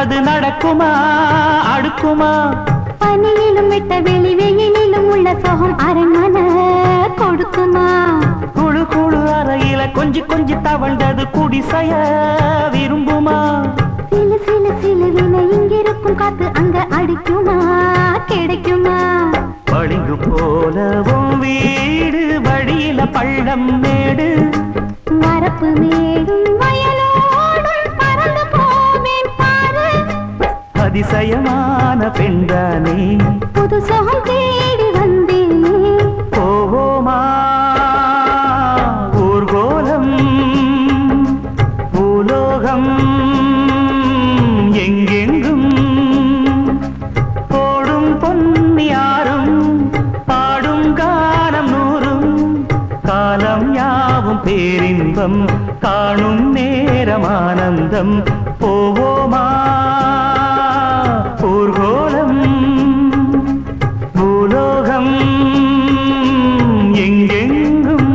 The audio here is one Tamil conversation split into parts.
அது நடக்குமா அடுக்குமா பனியிலும் விட்ட வெளி வெயிலிலும் உள்ள சோகம் அரண்மனை கொடுக்குமா குழு குழு அறையில கொஞ்சி தவழ்ந்தது குடிசைய விரும்புமா சிலு சிலு சிலுவின இங்கிருக்கும் காத்து அங்க அடிக்குமா கிடைக்குமா பளிங்கு போலவும் வீடு வழியில பள்ளம் மேடு வரப்பு மேடும் வயலோடும் பறந்து போவேன் பாரு அதிசயமான பெண்தானே புது சோகம் தேடி வந்தேனே போவோமா ஊர்கோலம் பூலோகம் எங்கெங்கும் போடும் பொன்னியாரும் பாடும் கானம் நூறும் காலம் யாவும் பேரின்பம் காணும் நேரம் ஆனந்தம் போவோமா ஊர்கோலம் பூலோகம் எங்கெங்கும்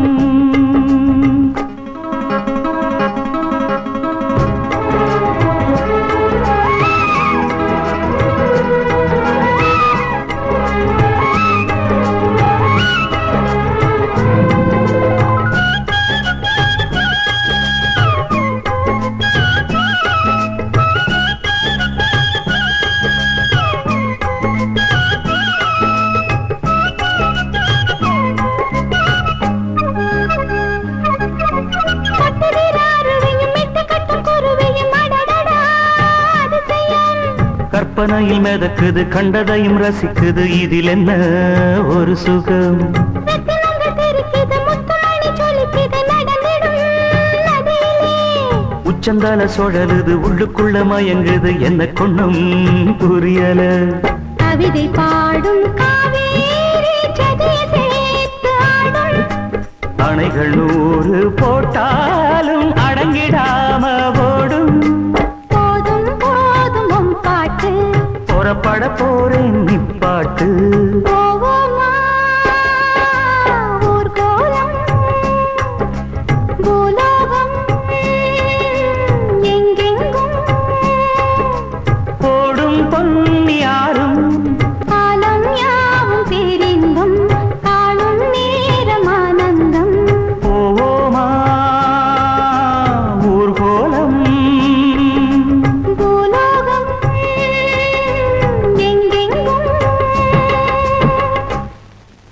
கற்பனையில் மிதக்குது கண்டதையும் ரசிக்குது இதில் என்ன ஒரு சுகம் உச்சந்தால சுழலுது உள்ளுக்குள்ள மயங்குது என்ன கொண்ணும் புரியல கவிதை பாடும் அணைகள் 100 போட்டாலும் அடங்கிடாம ஓடும் போதும் போதும் பாட்டு புறப்பட போறேன் நிப்பாட்டு